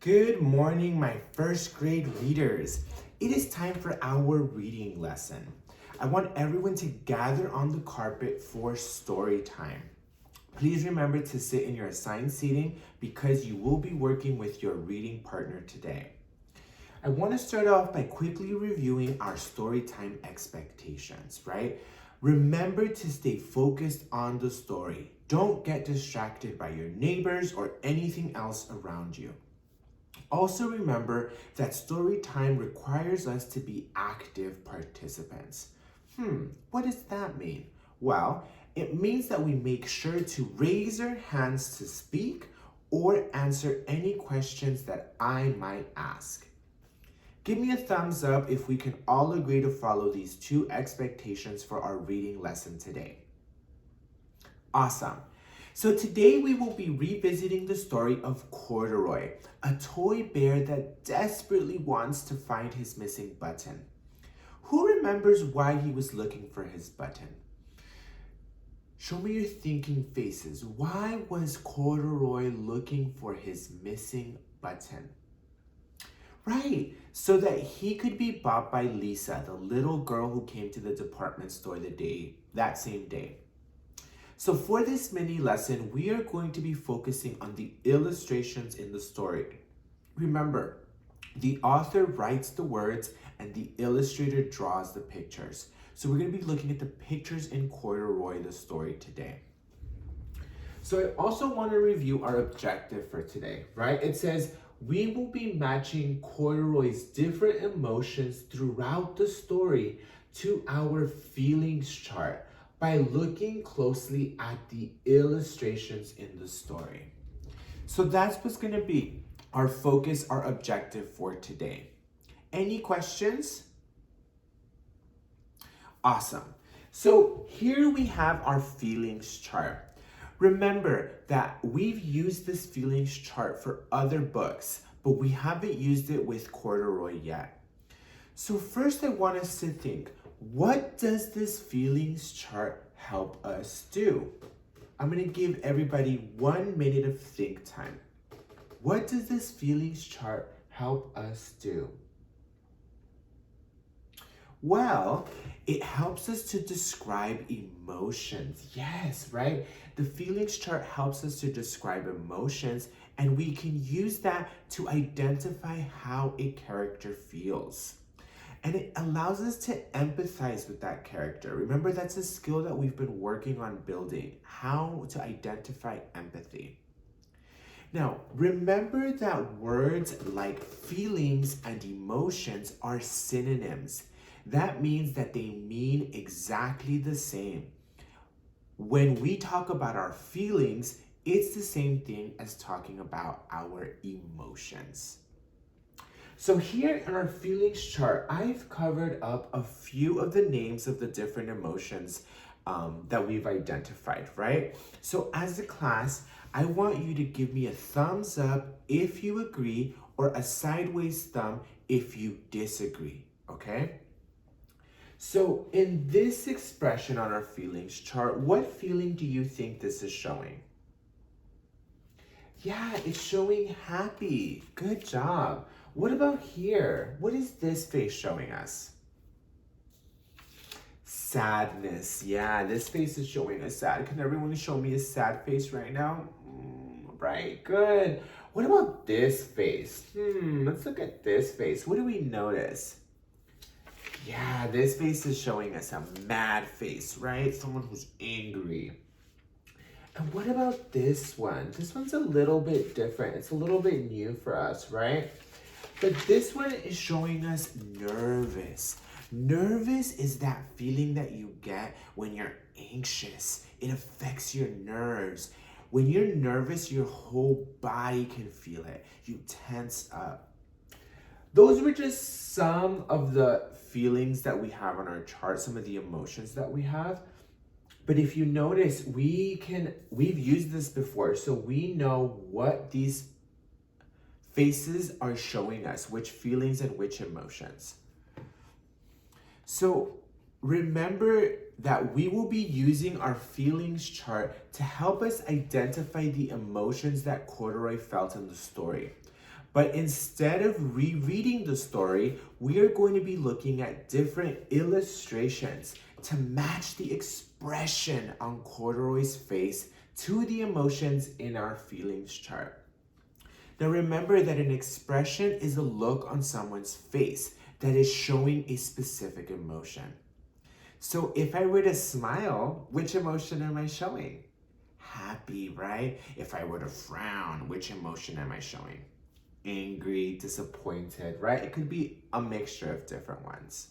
Good morning, my first grade readers. It is time for our reading lesson. I want everyone to gather on the carpet for story time. Please remember to sit in your assigned seating because you will be working with your reading partner today. I want to start off by quickly reviewing our story time expectations, right? Remember to stay focused on the story. Don't get distracted by your neighbors or anything else around you. Also remember that story time requires us to be active participants. What does that mean? Well, it means that we make sure to raise our hands to speak or answer any questions that I might ask. Give me a thumbs up if we can all agree to follow these two expectations for our reading lesson today. Awesome. So today we will be revisiting the story of Corduroy, a toy bear that desperately wants to find his missing button. Who remembers why he was looking for his button? Show me your thinking faces. Why was Corduroy looking for his missing button? Right, so that he could be bought by Lisa, the little girl who came to the department store that same day. So for this mini lesson, we are going to be focusing on the illustrations in the story. Remember, the author writes the words and the illustrator draws the pictures. So we're going to be looking at the pictures in Corduroy, the story today. So I also want to review our objective for today, right? It says, we will be matching Corduroy's different emotions throughout the story to our feelings chart by looking closely at the illustrations in the story. So that's what's going to be our focus, our objective for today. Any questions? Awesome. So here we have our feelings chart. Remember that we've used this feelings chart for other books, but we haven't used it with Corduroy yet. So first I want us to think, what does this feelings chart help us do? I'm going to give everybody 1 minute of think time. What does this feelings chart help us do? Well, it helps us to describe emotions. Yes, right? The feelings chart helps us to describe emotions, and we can use that to identify how a character feels. And it allows us to empathize with that character. Remember, that's a skill that we've been working on building, how to identify empathy. Now, remember that words like feelings and emotions are synonyms. That means that they mean exactly the same. When we talk about our feelings, it's the same thing as talking about our emotions. So here in our feelings chart, I've covered up a few of the names of the different emotions that we've identified, right? So as a class, I want you to give me a thumbs up if you agree or a sideways thumb if you disagree, okay? So in this expression on our feelings chart, what feeling do you think this is showing? Yeah, it's showing happy. Good job. What about here? What is this face showing us? Sadness. Yeah, this face is showing us sad. Can everyone show me a sad face right now? Right, good. What about this face? Let's look at this face. What do we notice? Yeah, this face is showing us a mad face, right? Someone who's angry. And what about this one? This one's a little bit different. It's a little bit new for us, right? But this one is showing us nervous. Nervous is that feeling that you get when you're anxious. It affects your nerves. When you're nervous, your whole body can feel it. You tense up. Those were just some of the feelings that we have on our chart, some of the emotions that we have. But if you notice, we've used this before, so we know what these faces are showing us, which feelings and which emotions. So remember that we will be using our feelings chart to help us identify the emotions that Corduroy felt in the story. But instead of rereading the story, we are going to be looking at different illustrations to match the expression on Corduroy's face to the emotions in our feelings chart. Now remember that an expression is a look on someone's face that is showing a specific emotion. So if I were to smile, which emotion am I showing? Happy, right? If I were to frown, which emotion am I showing? Angry, disappointed, right? It could be a mixture of different ones.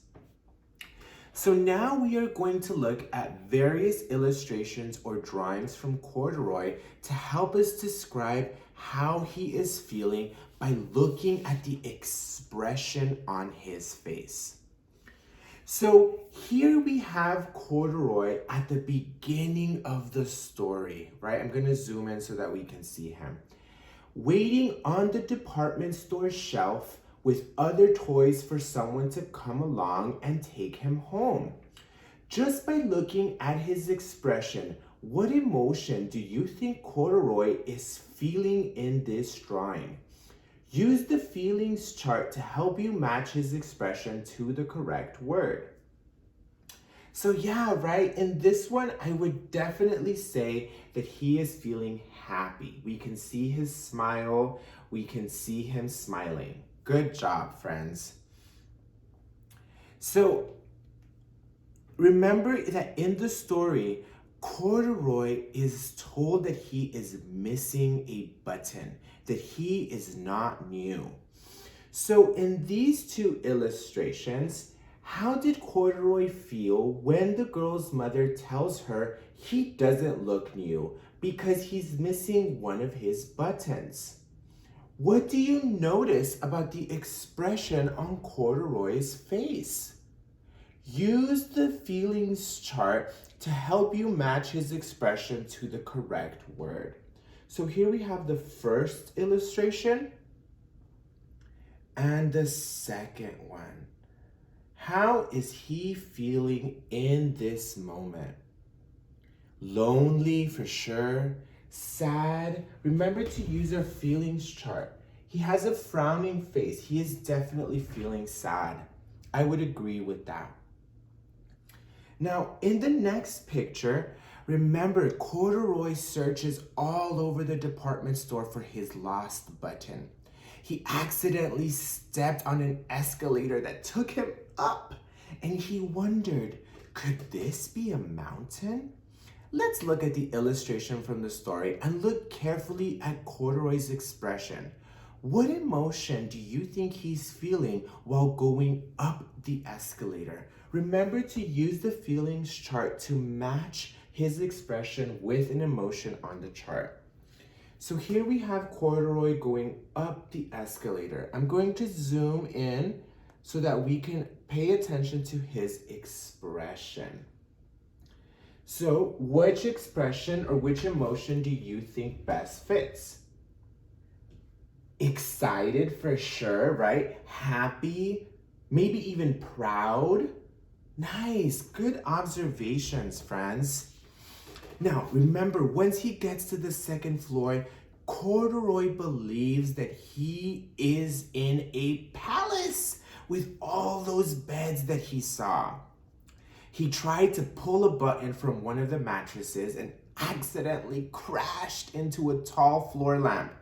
So now we are going to look at various illustrations or drawings from Corduroy to help us describe how he is feeling by looking at the expression on his face. So here we have Corduroy at the beginning of the story, right? I'm going to zoom in so that we can see him. Waiting on the department store shelf with other toys for someone to come along and take him home. Just by looking at his expression, what emotion do you think Corduroy is feeling in this drawing? Use the feelings chart to help you match his expression to the correct word. So yeah, right, in this one, I would definitely say that he is feeling happy. We can see his smile. We can see him smiling. Good job, friends. So remember that in the story, Corduroy is told that he is missing a button, that he is not new. So in these two illustrations, how did Corduroy feel when the girl's mother tells her he doesn't look new because he's missing one of his buttons? What do you notice about the expression on Corduroy's face? Use the feelings chart to help you match his expression to the correct word. So here we have the first illustration and the second one. How is he feeling in this moment? Lonely for sure. Sad. Remember to use our feelings chart. He has a frowning face. He is definitely feeling sad. I would agree with that. Now, in the next picture, remember Corduroy searches all over the department store for his lost button. He accidentally stepped on an escalator that took him up, and he wondered, could this be a mountain? Let's look at the illustration from the story and look carefully at Corduroy's expression. What emotion do you think he's feeling while going up the escalator? Remember to use the feelings chart to match his expression with an emotion on the chart. So here we have Corduroy going up the escalator. I'm going to zoom in so that we can pay attention to his expression. So which expression or which emotion do you think best fits? Excited for sure, right? Happy, maybe even proud. Nice, good observations, friends. Now, remember, once he gets to the second floor, Corduroy believes that he is in a palace with all those beds that he saw. He tried to pull a button from one of the mattresses and accidentally crashed into a tall floor lamp.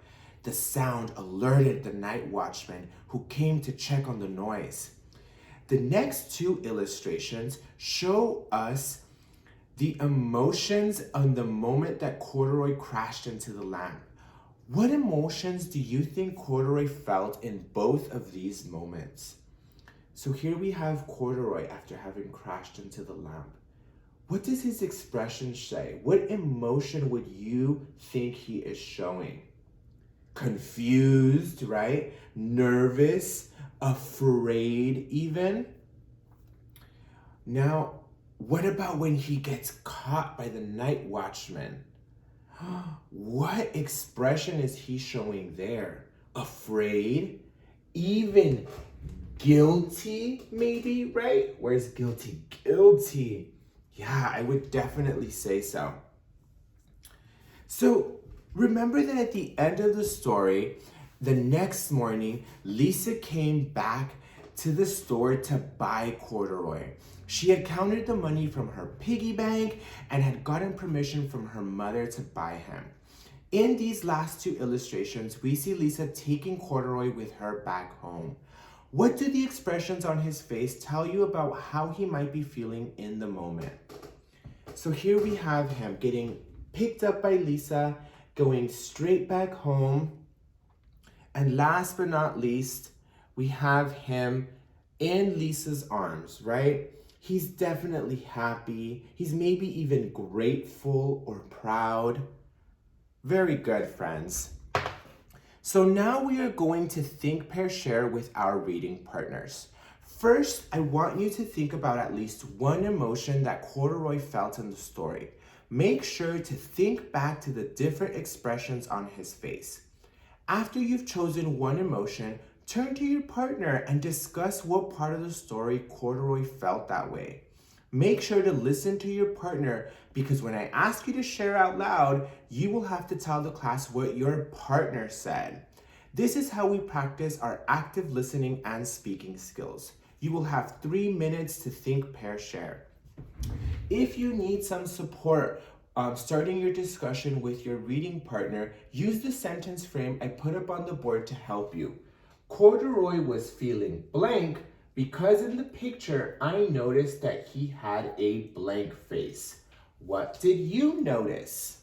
The sound alerted the night watchman who came to check on the noise. The next two illustrations show us the emotions on the moment that Corduroy crashed into the lamp. What emotions do you think Corduroy felt in both of these moments? So here we have Corduroy after having crashed into the lamp. What does his expression say? What emotion would you think he is showing? Confused, right? Nervous, afraid even. Now, what about when he gets caught by the night watchman? What expression is he showing there? Afraid? Even guilty, maybe, right? Where's guilty? Guilty. Yeah, I would definitely say so. So remember that at the end of the story, The next morning, Lisa came back to the store to buy corduroy. She had counted the money from her piggy bank and had gotten permission from her mother to buy him. In these last two illustrations, we see Lisa taking corduroy with her back home. What do the expressions on his face tell you about how he might be feeling in the moment? So here we have him getting picked up by Lisa, going straight back home. And last but not least, we have him in Lisa's arms, right? He's definitely happy. He's maybe even grateful or proud. Very good, friends. So now we are going to think, pair, share with our reading partners. First, I want you to think about at least one emotion that Corduroy felt in the story. Make sure to think back to the different expressions on his face. After you've chosen one emotion, turn to your partner and discuss what part of the story Corduroy felt that way. Make sure to listen to your partner because when I ask you to share out loud, you will have to tell the class what your partner said. This is how we practice our active listening and speaking skills. You will have 3 minutes to think, pair, share. If you need some support starting your discussion with your reading partner, use the sentence frame I put up on the board to help you. Corduroy was feeling blank because in the picture, I noticed that he had a blank face. What did you notice?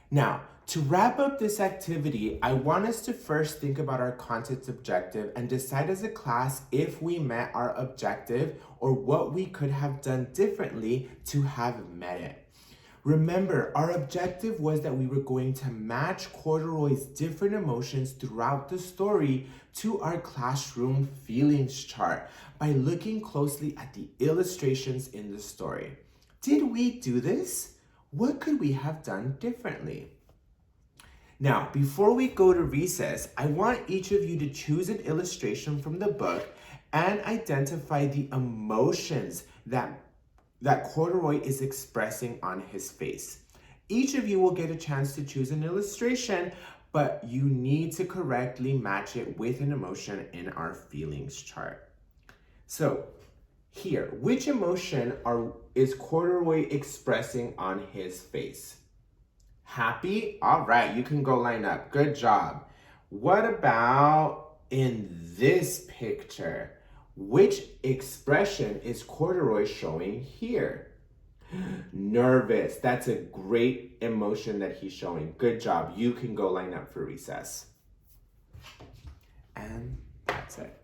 Now, to wrap up this activity, I want us to first think about our content objective and decide as a class if we met our objective or what we could have done differently to have met it. Remember, our objective was that we were going to match Corduroy's different emotions throughout the story to our classroom feelings chart by looking closely at the illustrations in the story. Did we do this? What could we have done differently? Now, before we go to recess, I want each of you to choose an illustration from the book and identify the emotions that Corduroy is expressing on his face. Each of you will get a chance to choose an illustration, but you need to correctly match it with an emotion in our feelings chart. So here, which emotion is Corduroy expressing on his face? Happy? All right, you can go line up. Good job. What about in this picture? Which expression is Corduroy showing here? Nervous. That's a great emotion that he's showing. Good job. You can go line up for recess. And that's it.